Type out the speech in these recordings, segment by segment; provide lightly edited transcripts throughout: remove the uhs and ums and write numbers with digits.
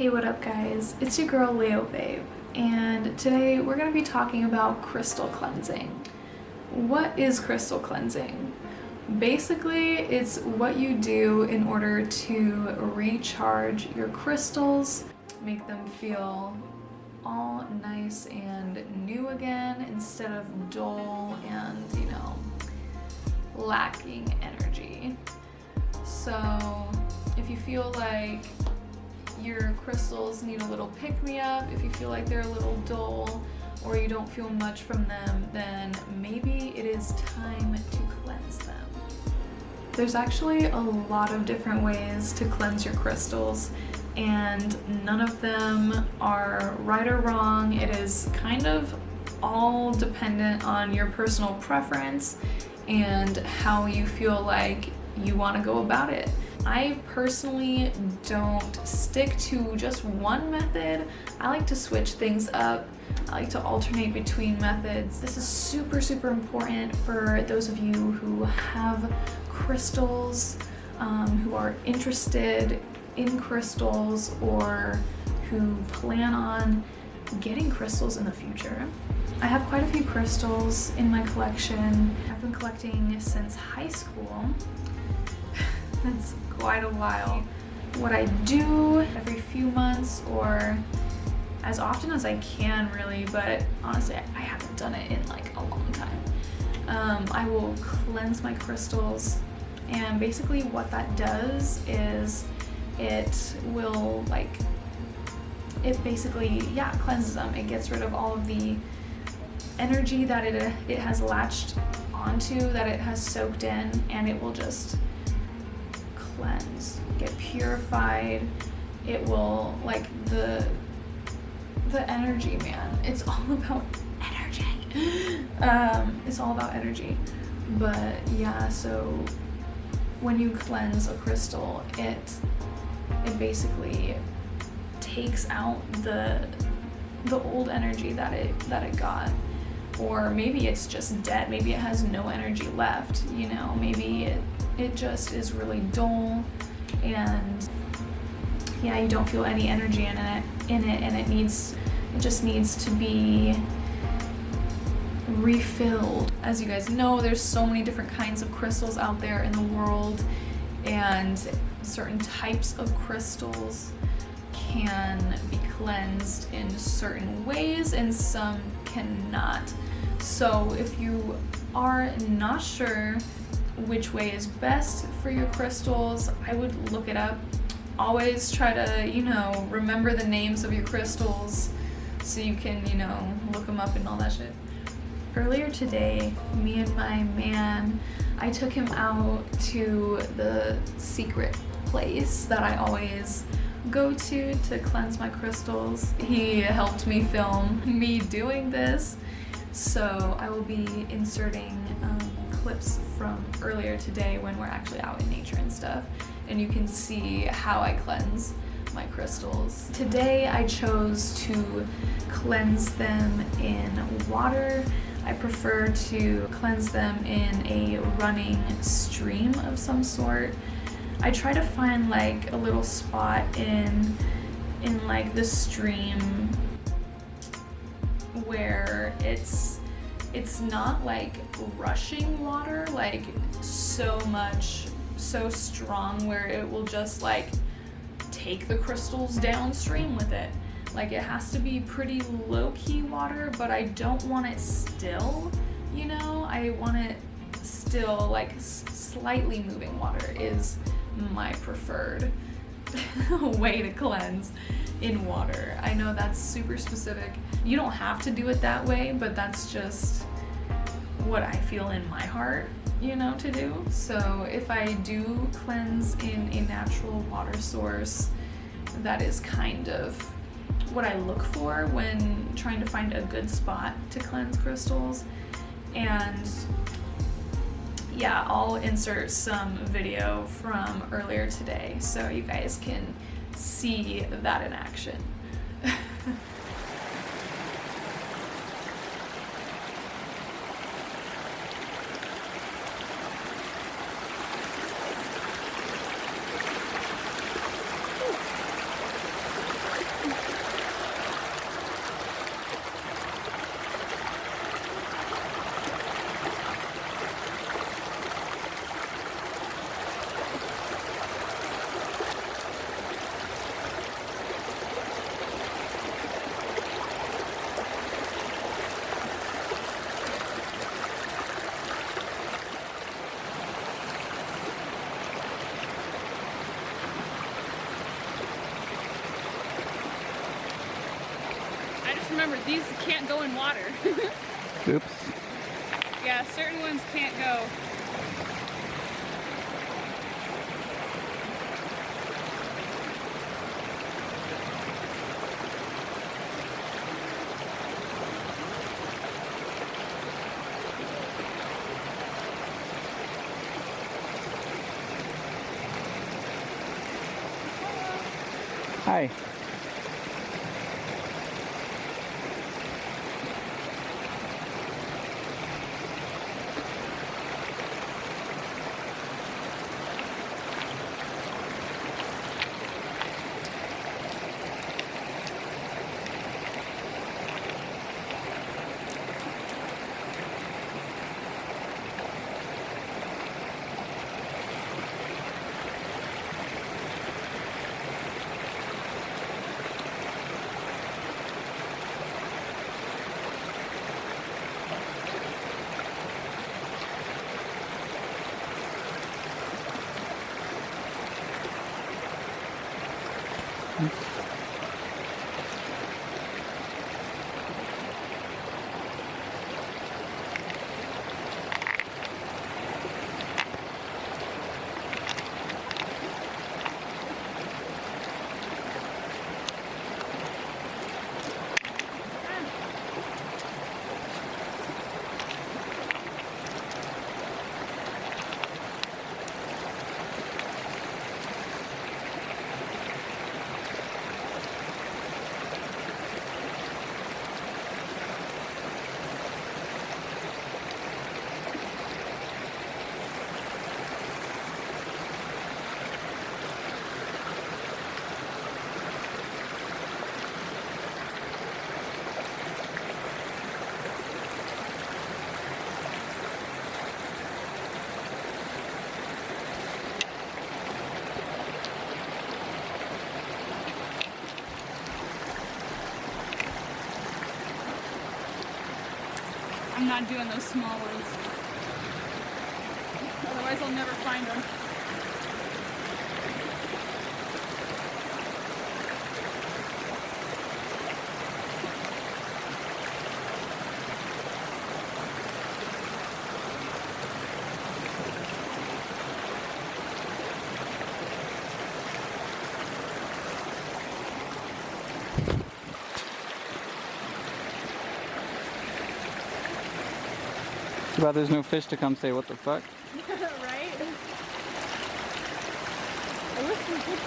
Hey, what up guys? It's your girl Leo Babe, and today we're going to be talking about crystal cleansing. What is crystal cleansing? Basically, it's what you do in order to recharge your crystals, make them feel all nice and new again instead of dull and, lacking energy. So if you feel like your crystals need a little pick-me-up, if you feel like they're a little dull or you don't feel much from them, then maybe it is time to cleanse them. There's actually a lot of different ways to cleanse your crystals, and none of them are right or wrong. It is kind of all dependent on your personal preference and how you feel like you want to go about it. I personally don't stick to just one method. I like to switch things up. I like to alternate between methods. This is super important for those of you who have crystals, who are interested in crystals, or who plan on getting crystals in the future. I have quite a few crystals in my collection. I've been collecting since high school. That's quite a while. What I do every few months, or as often as I can really, but honestly I haven't done it in like a long time. I will cleanse my crystals, and basically what that does is it will cleanses them. It gets rid of all of the energy that it has latched onto, that it has soaked in, and it will just cleanse, get purified. It will, the energy, man. It's all about energy. It's all about energy. But yeah, so when you cleanse a crystal, it basically takes out the old energy that it got. Or maybe it's just dead. Maybe it has no energy left, maybe it just is really dull, and yeah, you don't feel any energy in it, and it just needs to be refilled. As you guys know, there's so many different kinds of crystals out there in the world, and certain types of crystals can be cleansed in certain ways and some cannot. So if you are not sure which way is best for your crystals, I would look it up. Always try to, remember the names of your crystals so you can, look them up and all that shit. Earlier today, me and my man, I took him out to the secret place that I always go to cleanse my crystals. He helped me film me doing this, so I will be inserting clips from earlier today when we're actually out in nature and stuff, and you can see how I cleanse my crystals. Today I chose to cleanse them in water. I prefer to cleanse them in a running stream of some sort. I try to find a little spot in the stream where it's not rushing water, so strong where it will just take the crystals downstream with it. It has to be pretty low-key water, but I don't want it still, I want it still, slightly moving water is my preferred way to cleanse in water. I know that's super specific. You don't have to do it that way, but that's just what I feel in my heart, to do. So if I do cleanse in a natural water source, that is kind of what I look for when trying to find a good spot to cleanse crystals. And yeah, I'll insert some video from earlier today so you guys can see that in action. remember, these can't go in water. Oops. Yeah, certain ones can't go. Hi. I'm not doing those small ones. Otherwise I'll never find them. Too bad there's no fish to come say what the fuck. Right? I wish we could.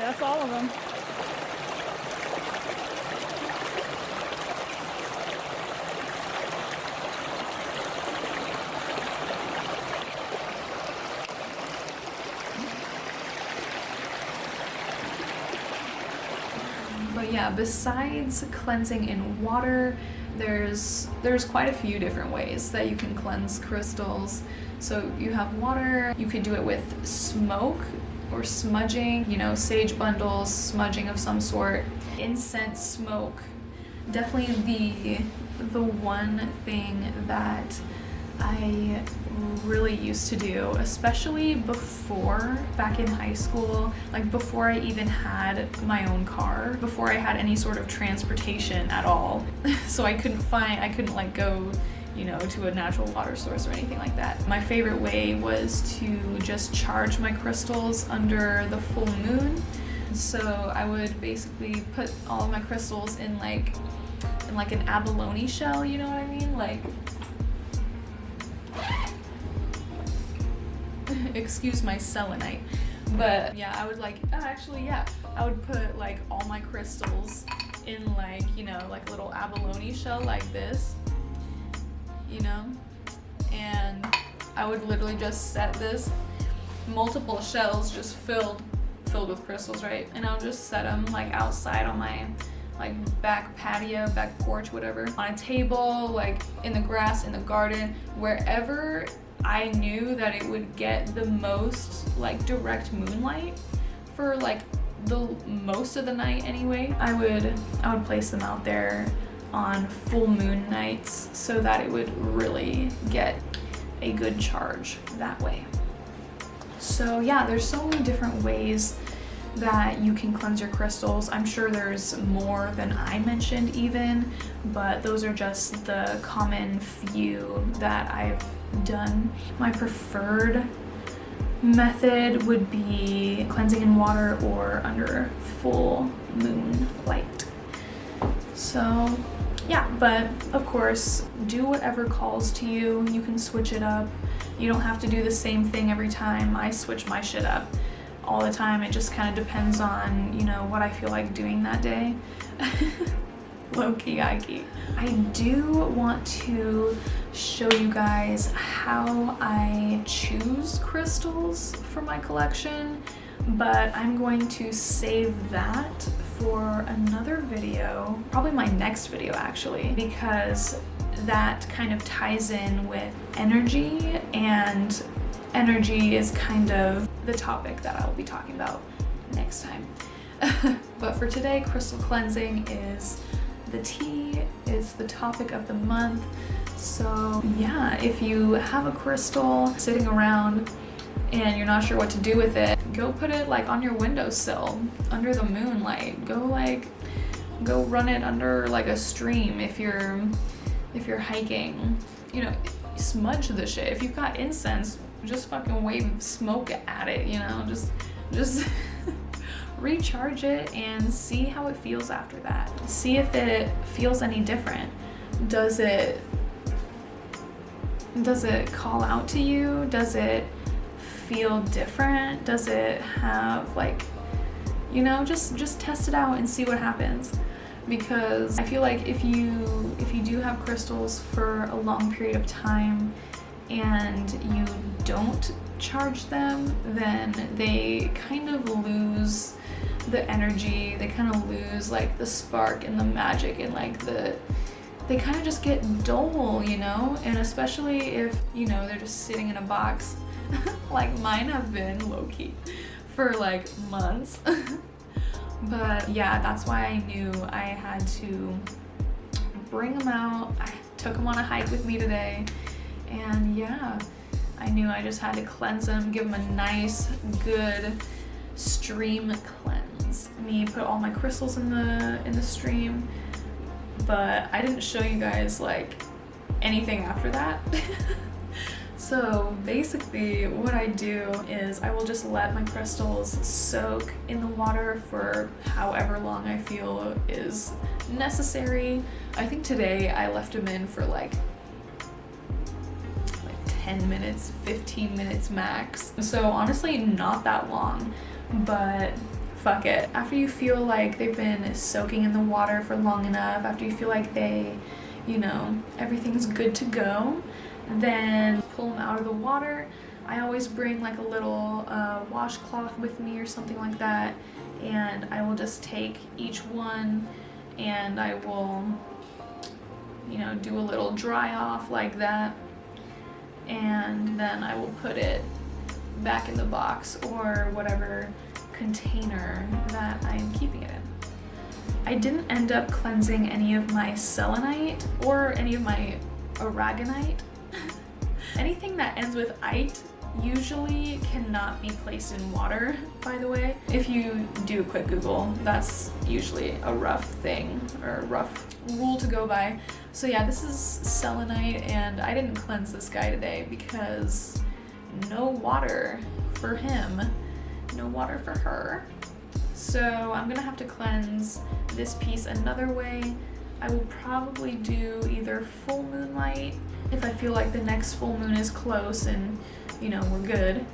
That's all of them. But yeah, besides cleansing in water, there's quite a few different ways that you can cleanse crystals. So you have water, you could do it with smoke or smudging, you know, sage bundles, smudging of some sort, incense smoke. Definitely the one thing that I really used to do, especially back in high school, like before I even had my own car, before I had any sort of transportation at all. So I couldn't like go, you know, to a natural water source or anything like that. My favorite way was to just charge my crystals under the full moon. So I would basically put all of my crystals in like an abalone shell, you know what I mean? Like, excuse my selenite. But yeah, I would I would put like all my crystals in like, you know, like little abalone shell like this, you know, and I would literally just set this multiple shells just filled filled with crystals, right? And I'll just set them like outside on my like back patio, back porch, whatever, on a table, like in the grass, in the garden, wherever I knew that it would get the most like direct moonlight for like the most of the night anyway. I would place them out there on full moon nights so that it would really get a good charge that way. So yeah, there's so many different ways that you can cleanse your crystals. I'm sure there's more than I mentioned even, but those are just the common few that I've done. My preferred method would be cleansing in water or under full moon light. So yeah, but of course, do whatever calls to you. You can switch it up. You don't have to do the same thing every time. I switch my shit up all the time. It just kind of depends on, you know, what I feel like doing that day. Low-key, high-key. I do want to show you guys how I choose crystals for my collection, but I'm going to save that for another video, probably my next video actually, because that kind of ties in with energy, and energy is kind of the topic that I'll be talking about next time. But for today, crystal cleansing is the tea, is the topic of the month. So yeah, if you have a crystal sitting around and you're not sure what to do with it, go put it like on your windowsill under the moonlight. Go run it under like a stream if you're hiking. You know, smudge the shit. If you've got incense, just fucking wave smoke at it, you know, just recharge it and see how it feels after that. See if it feels any different. Does it call out to you? Does it feel different? Does it have like, you know, just test it out and see what happens. Because I feel like if you do have crystals for a long period of time and you don't charge them, then they kind of lose the energy, they kind of lose like the spark and the magic, and like they kind of just get dull, you know? And especially if, you know, they're just sitting in a box like mine have been, low-key, for like months. But yeah, that's why I knew I had to bring them out. I took them on a hike with me today, and yeah, I knew I just had to cleanse them, give them a nice, good stream cleanse. Me put all my crystals in the stream, but I didn't show you guys like anything after that. So basically what I do is I will just let my crystals soak in the water for however long I feel is necessary. I think today I left them in for like 10 minutes, 15 minutes max. So honestly, not that long, but fuck it. After you feel like they've been soaking in the water for long enough, after you feel like they, you know, everything's good to go, then pull them out of the water. I always bring like a little washcloth with me or something like that, and I will just take each one and I will, you know, do a little dry off like that, and then I will put it back in the box or whatever container that I'm keeping it in. I didn't end up cleansing any of my selenite or any of my aragonite. Anything that ends with "ite" usually cannot be placed in water, by the way. If you do a quick Google, that's usually a rough thing or a rough rule to go by. So yeah, this is selenite, and I didn't cleanse this guy today because no water for him, no water for her. So I'm gonna have to cleanse this piece another way. I will probably do either full moonlight if I feel like the next full moon is close and, you know, we're good,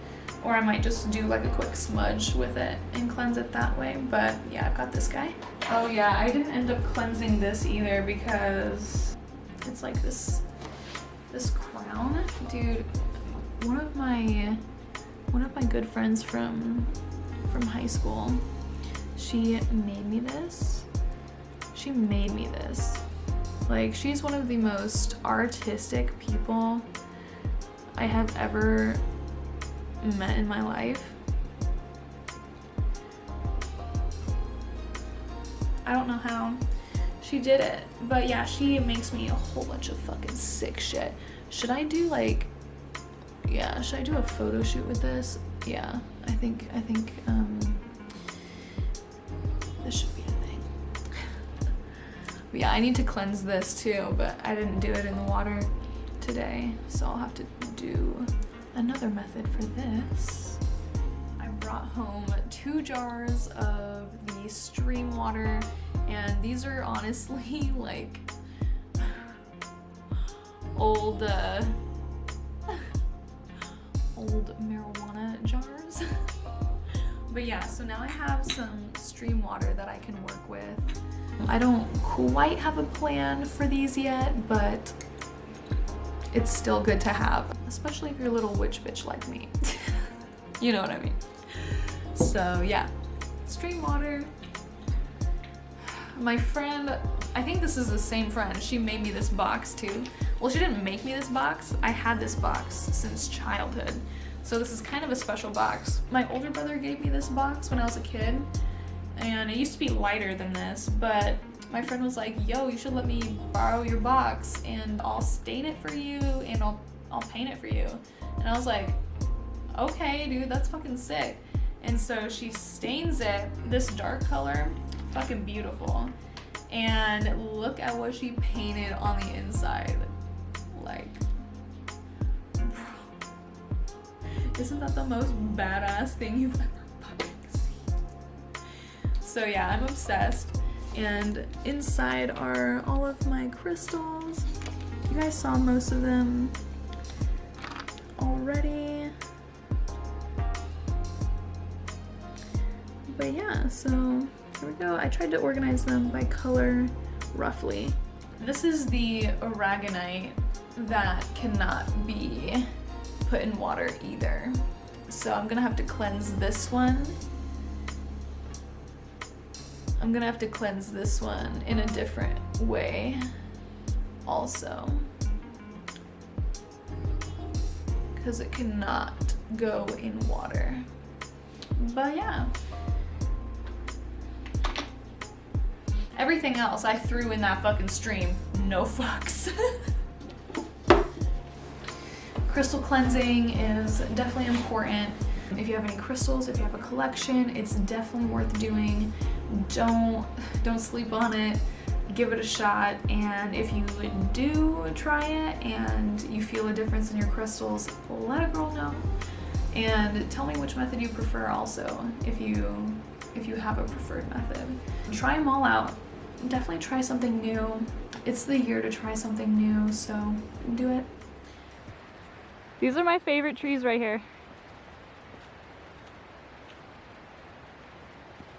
or I might just do like a quick smudge with it and cleanse it that way. But yeah, I've got this guy. Oh yeah, I didn't end up cleansing this either because it's like this crown. Dude, one of my good friends from from high school. She made me this. She made me this. Like, she's one of the most artistic people I have ever met in my life. I don't know how she did it, but yeah, she makes me a whole bunch of fucking sick shit. Should I do like, yeah, should I do a photo shoot with this? Yeah, I think this should be a thing. But yeah, I need to cleanse this too, but I didn't do it in the water today, so I'll have to do another method for this. I brought home 2 jars of the stream water, and these are honestly like old marijuana jars. But yeah, so now I have some stream water that I can work with. I don't quite have a plan for these yet, but it's still good to have, especially if you're a little witch bitch like me. You know what I mean? So yeah, stream water. My friend, I think this is the same friend, she made me this box too. Well, she didn't make me this box. I had this box since childhood. So this is kind of a special box. My older brother gave me this box when I was a kid, and it used to be lighter than this, but my friend was like, yo, you should let me borrow your box and I'll stain it for you and I'll paint it for you. And I was like, okay, dude, that's fucking sick. And so she stains it this dark color, fucking beautiful. And look at what she painted on the inside. Like, isn't that the most badass thing you've ever fucking seen? So yeah, I'm obsessed. And inside are all of my crystals. You guys saw most of them already. But yeah, so here we go. I tried to organize them by color roughly. This is the aragonite that cannot be put in water either. So I'm gonna have to cleanse this one. I'm gonna have to cleanse this one in a different way also, because it cannot go in water. But yeah, everything else I threw in that fucking stream, no fucks. Crystal cleansing is definitely important. If you have any crystals, if you have a collection, it's definitely worth doing. Don't sleep on it. Give it a shot, and if you do try it and you feel a difference in your crystals, let a girl know. And tell me which method you prefer also, if you have a preferred method. Try them all out. Definitely try something new. It's the year to try something new, so do it. These are my favorite trees right here.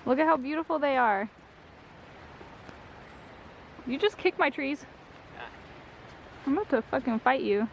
Look at how beautiful they are. You just kicked my trees. I'm about to fucking fight you.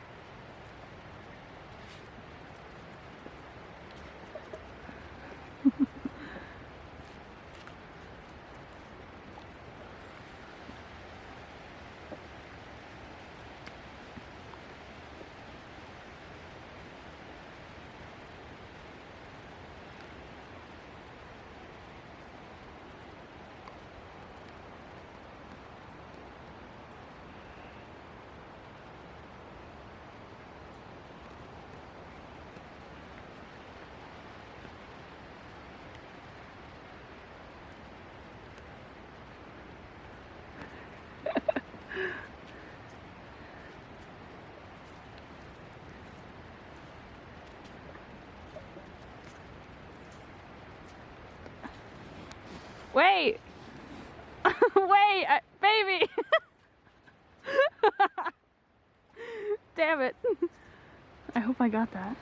Wait! Wait! Baby! Damn it. I hope I got that.